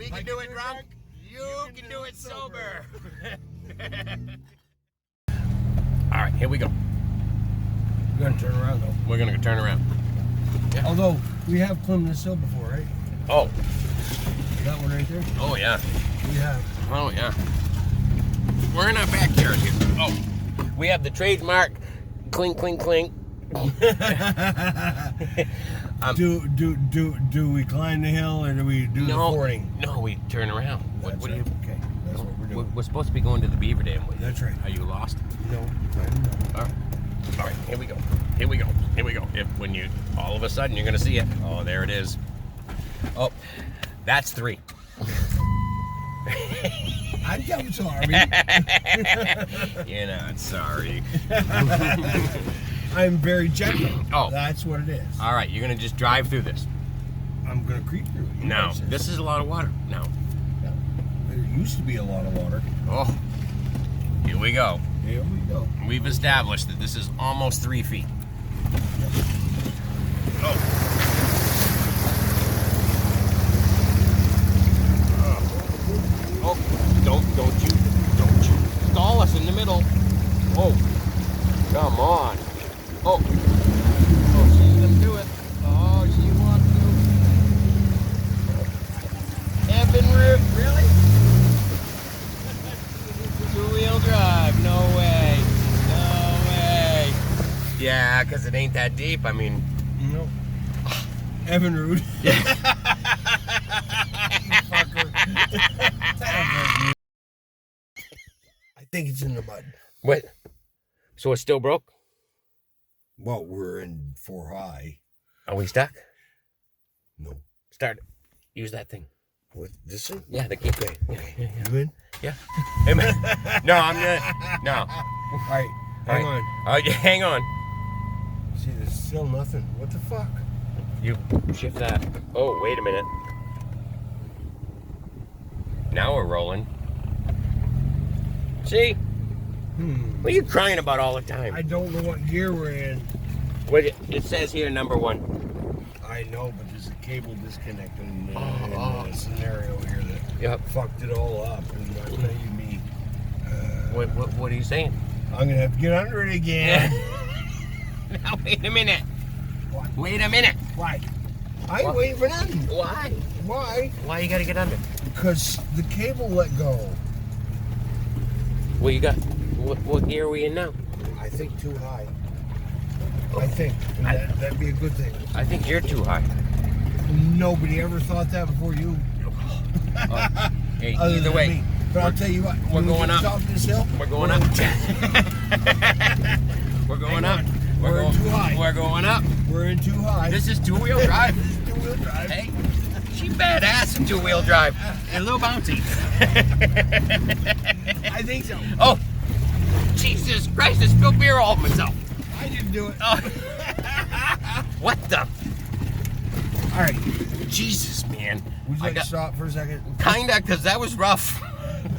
We can do it drunk. You can do it sober. All right, here we go. We're gonna turn around though. We're gonna turn around. Yeah. Although we have climbed this hill before, right? Oh. That one right there? Oh yeah. We have. Oh yeah. We're in our backyard here. Oh. We have the trademark clink clink clink. Do we climb the hill or do we do the fording? No, we turn around. What do you? Okay, that's what we're doing. We're supposed to be going to the beaver dam with you. That's right. Are you lost? No, I'm not. All right, here we go. Here we go. Here we go. When you all of a sudden you're gonna see it. Oh, there it is. Oh, that's 3. I'm sorry. You're not sorry. I'm very gentle. Oh. That's what it is. All right, you're going to just drive through this. I'm going to creep through it. No, this is a lot of water. No. Yeah. There used to be a lot of water. Oh, here we go. Here we go. We've established that this is almost 3 feet. Oh. Don't you stall us in the middle. Oh, come on. Oh, she's gonna do it. Oh, she wants to. Evan Root, really? 2-wheel drive, no way. No way. Yeah, because it ain't that deep, I mean. No. Evan Root. Yeah. Fucker. I think it's in the mud. What? So it's still broke? Well, we're in 4 high. Are we stuck? No. Start it. Use that thing. What, this thing? Yeah, the key. Okay. Yeah. You in? Yeah. Hey, man. No, I'm gonna. No. All right. Hang on. Hang on. See, there's still nothing. What the fuck? You shift that. Oh, wait a minute. Now we're rolling. See? What are you crying about all the time? I don't know what gear we're in. What it says here, number 1. I know, but there's a cable disconnect in the scenario here that fucked it all up. And I tell you me. What are you saying? I'm gonna have to get under it again. Now wait a minute. What? Wait a minute. Why? I ain't waiting for nothing. Why? Why? Why you gotta get under? Because the cable let go. Well, you got. What gear are we in now? I think too high. I think. And that'd be a good thing. I think you're too high. Nobody ever thought that before you. Hey, Other either than way. Me. But I'll tell you what. We're going up. Top of this hill, We're going up. We're going up. We're in too high. We're going up. We're in too high. This is 2-wheel drive. This is 2-wheel drive. Hey, she badass in 2-wheel drive. And a little bouncy. I think so. Oh, Jesus Christ! I spilled beer all over myself. I didn't do it. Oh. What the? All right. Jesus, man. Would you like to stop for a second? Kinda, because that was rough.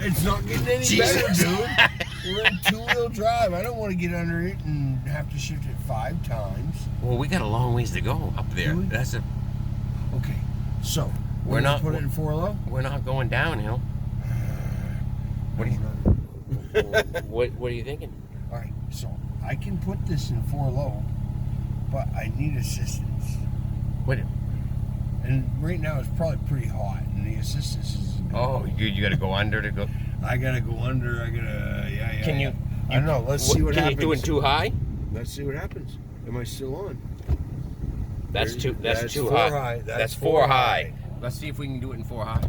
It's not getting any better, dude. We're in 2-wheel drive. I don't want to get under it and have to shift it 5 times. Well, we got a long ways to go up there. Do we? That's a. Okay. So We're not put it in 4 low. We're not going downhill. What are you? What are you thinking? All right. So I can put this in 4 low, but I need assistance. What? And right now it's probably pretty hot, and the assistance is. Oh, you got to go under to go. I gotta go under. I gotta. Yeah. Can you? I don't know. Let's see what happens. Can you do it too high? Let's see what happens. Am I still on? That's too 4 high. That's 4 high. Let's see if we can do it in 4 high.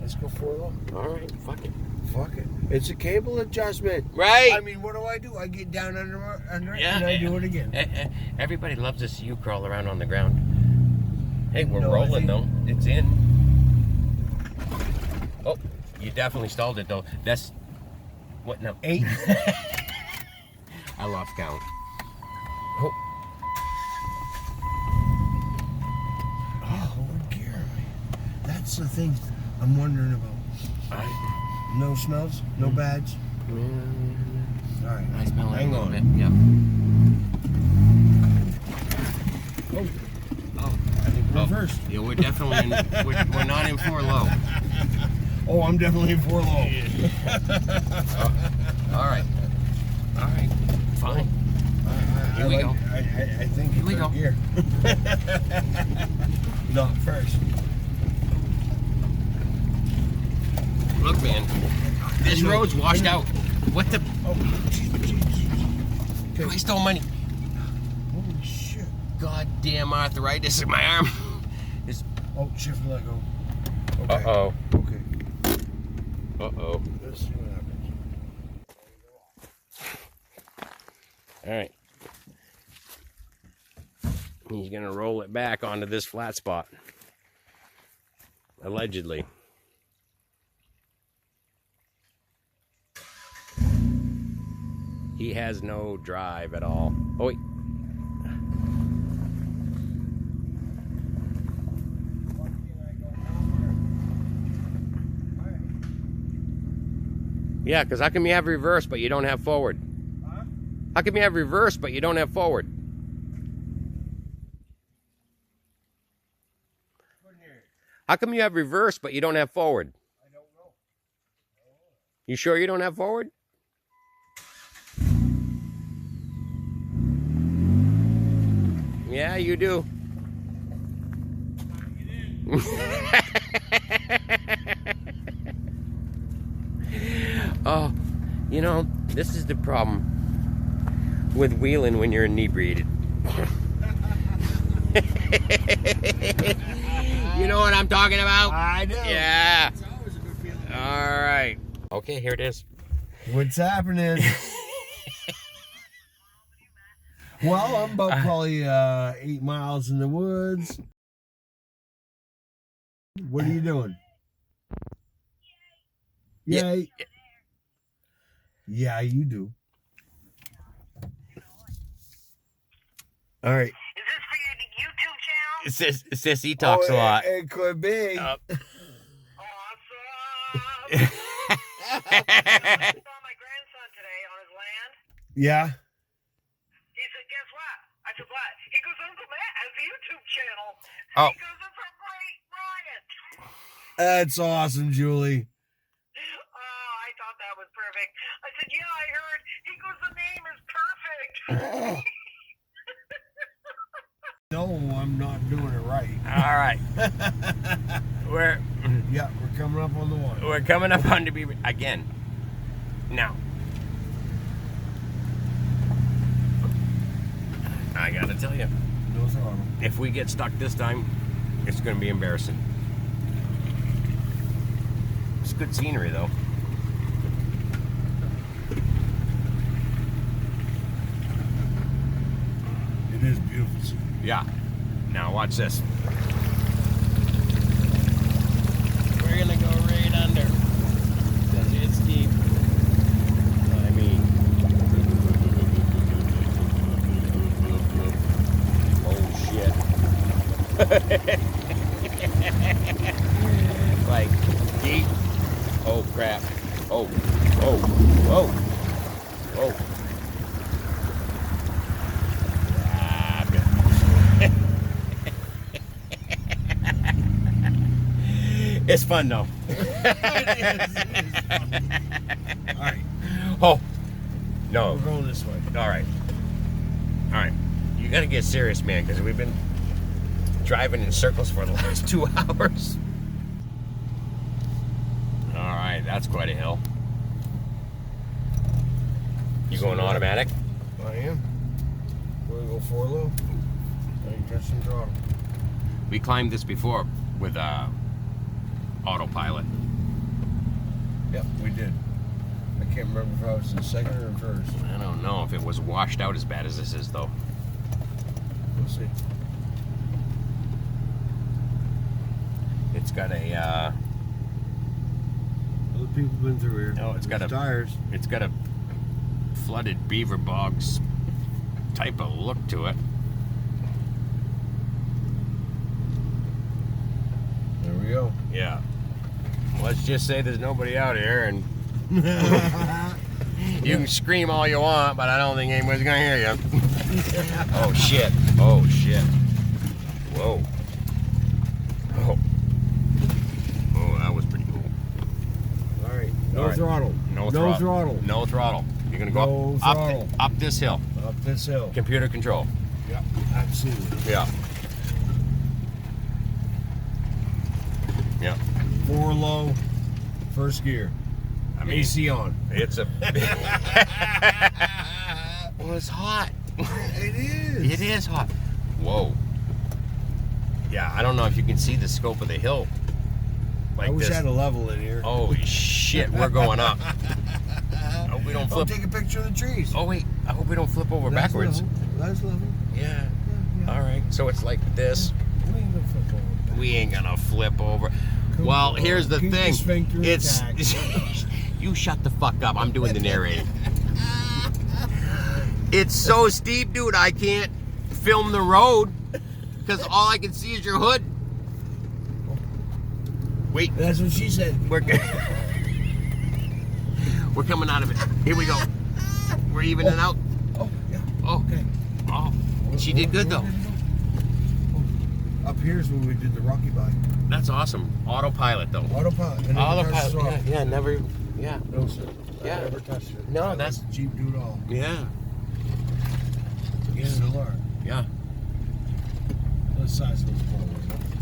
Let's go 4 low. All right, fuck it. Fuck it. It's a cable adjustment. Right. I mean, what do? I get down under it Yeah, and I do it again. Everybody loves to see you crawl around on the ground. Hey, we're No, rolling though. It's in. Oh, you definitely stalled it though. That's what now? 8. I lost count. Oh. What gear am I? That's the thing I'm wondering about. No smells? No bads? All right. I smell it Hang a little on. bit. Yeah. Oh. I think we're first. Yeah, we're definitely in, we're not in 4 low. Oh, I'm definitely in 4 low. All right. All right. Fine. Here we go. I think Here we go. Gear. Not first. Look, man. This road's washed out. What the? Oh, I stole money. Holy shit. Goddamn arthritis in my arm. Oh, shift and let go. Okay. Uh-oh. Okay. Uh-oh. Let's see what happens. All right. He's going to roll it back onto this flat spot. Allegedly. He has no drive at all. Oh, wait. Yeah, because how come you have reverse but you don't have forward? Huh? How come you have reverse but you don't have forward? How come you have reverse but you don't have forward? I don't know. You sure you don't have forward? Yeah, you do. Oh, you know, this is the problem with wheeling when you're inebriated. You know what I'm talking about? I do. Yeah. It's always a good feeling. All right. Okay, here it is. What's happening? Well, I'm about probably 8 miles in the woods. What are you doing? Yeah. Yeah, you do. All right. Is this for your YouTube channel? Sissy talks a lot. It could be. Awesome! I saw my grandson today on his land. Yeah. He said, guess what? I said, what? He goes, Uncle Matt has a YouTube channel. Oh. He goes, it's a great riot. That's awesome, Julie. Oh, I thought that was perfect. I said, yeah, I heard. He goes, the name is perfect. No, I'm not doing it right. All right. We're coming up on the one. We're coming up on to be again. Now, I gotta tell you, No throttle. if we get stuck this time, it's gonna be embarrassing. It's good scenery though. It is beautiful. See? Yeah. Now watch this. We're gonna go right under. Because it's deep. I mean. Oh shit. Like deep. Oh crap. Oh. Whoa. It's fun though. Alright. Oh. No. We're going this way. Alright. You gotta get serious, man, because we've been driving in circles for the last 2 hours. Alright, that's quite a hill. You going automatic? I am. We're going to go 4 low. I ain't pressing throttle. We climbed this before with autopilot. Yep, we did. I can't remember if I was in second or first. I don't know if it was washed out as bad as this is, though. We'll see. It's got a Other people been through here. Oh, it's got There's a- tires. it's got a flooded beaver bogs type of look to it. There we go. Yeah. Let's just say there's nobody out here, and you can scream all you want, but I don't think anybody's gonna hear you. Oh shit. Oh shit. Whoa. Oh, that was pretty cool. No All right. throttle. No No throttle. throttle. No throttle. You're gonna go No up, throttle. up this hill. Up this hill. Computer control. Yeah, absolutely. Yeah. Yeah. 4 low, first gear. I mean, AC on. it's a. Well, it's hot. It is. It is hot. Whoa. Yeah, I don't know if you can see the scope of the hill. Like I wish this. I had a level in here. Holy shit, we're going up. I hope we don't Oh, flip. take a picture of the trees. Oh wait, I hope we don't flip over That's backwards. Level. That's level. Yeah. Yeah. All right. So it's like this. We ain't gonna flip over. We ain't gonna flip over. Come Well, on, here's the keep thing. the sphincter It's intact. you shut the fuck up. I'm doing the narrating. It's so steep, dude. I can't film the road because all I can see is your hood. Wait, That's what she said. we're we're coming out of it. Here we go. We're evening out. Oh, yeah. Oh, Okay. oh. She did good though. Up here's where we did the Rocky bike. That's awesome. Autopilot though. Autopilot. And Autopilot. Yeah, yeah, never. Yeah. No, sir. Yeah. I never touched it. No, I that's- let the Jeep do it all. Yeah. Get in the learn. Yeah. The size of those poles.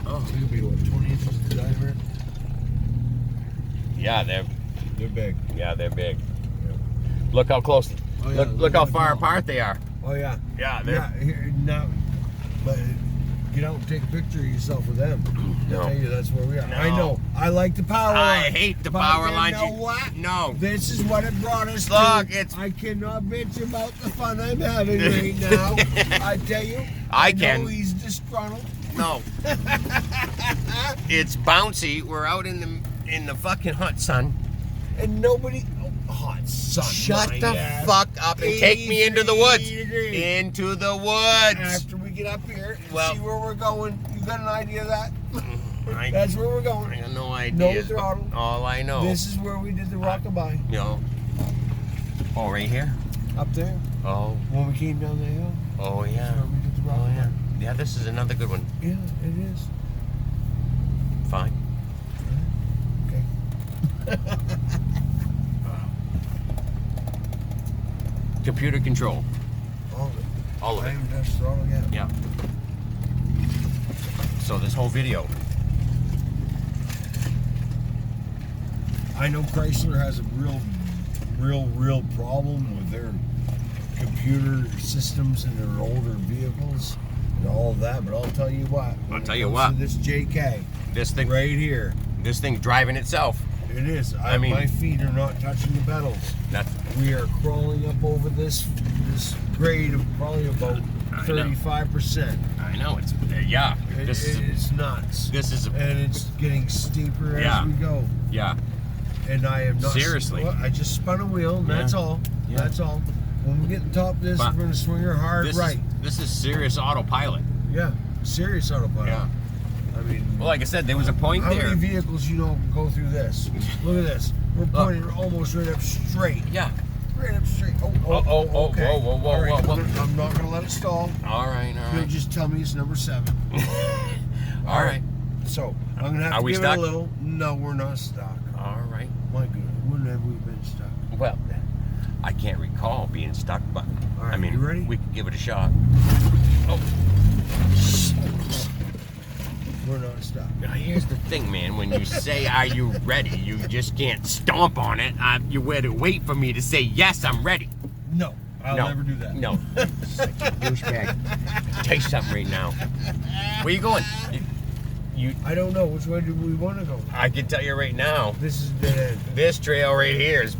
Oh. It could be, what, 20 inches in diameter? Yeah, They're big. they're big. Look how close. Oh, yeah, look how look far how- apart they are. Oh, yeah. Yeah, they're. Yeah, here, now, but get out and take a picture of yourself with them. No. I'll tell you that's where we are. No. I know. I like the power I line. hate the but power you lines. know what? No. This is what it brought us Look, to. it's- I cannot bitch about the fun I'm having right now. I tell you. I know can. he's disgruntled. No. It's bouncy. We're out in the fucking hot sun. And nobody. Oh, hot sun. Shut my the ass. fuck up and take me into the 83 woods. degrees. Into the woods. After we get up here and Well- see where we're going, you got an idea of that? I That's where we're going. have no idea. throttle. All I know. This is where we did the rockabye. You know. Oh, right here. Up there. Oh. When we came down the hill. Oh yeah. That's where we did the Oh rockabye. yeah. Yeah, this is another good one. Yeah, it is. Fine. Okay. Computer control. All of it. All of I it. haven't touched the throttle yet. Yeah. So this whole video. I know Chrysler has a real problem with their computer systems in their older vehicles and all of that, but I'll tell you what. I'll when tell it you comes what. to this JK, This thing. right here, This thing's driving itself. it is. I mean- my feet are not touching the pedals. That's. We are crawling up over this grade of probably about I know. 35%. I know it's. Yeah. This is. It's nuts. This is. And it's getting steeper Yeah. as we go. Yeah. And I have not. Seriously. Well, I just spun a wheel, and Yeah. that's all. Yeah. That's all. When we get on top of this, But we're going to swing her hard This right. is. This is serious autopilot. Yeah. Serious autopilot. Yeah. I mean, Well, like I said, there was a point how there. many vehicles you know can go through this? Look at this. We're pointing almost right up straight. Yeah. Right up straight. Oh, Okay. whoa, All right, whoa. I'm not going to let it stall. All right. All You'll right. just tell me it's number 7. All right. So, I'm going to have Are to we give stuck? it a little. No, we're not stuck. All right. My goodness, when have we been stuck? Well, I can't recall being stuck, but All right, I mean, you ready? we could give it a shot. Oh. We're not stuck. Now, here's the thing, man. When you say, "Are you ready?" you just can't stomp on it. You had to wait for me to say, "Yes, I'm ready." No, I'll No. never do that. No. Such a douchebag. Tell you something right now. Where you going? You. I don't know. Which way do we want to go? I can tell you right now. This is dead end. This trail right here is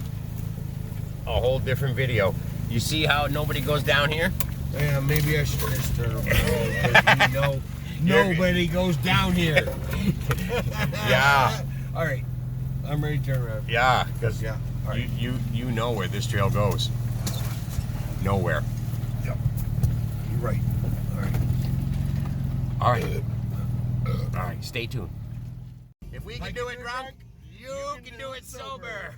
a whole different video. You see how nobody goes down here? Yeah, maybe I should just turn around. 'Cause you know, nobody goes down here. Yeah. All right. I'm ready to turn around. Yeah, because Yeah. All right. you know where this trail goes. Nowhere. Yep. You're right. All right. All right. All right. Stay tuned. If we can do it drunk, you can do it sober.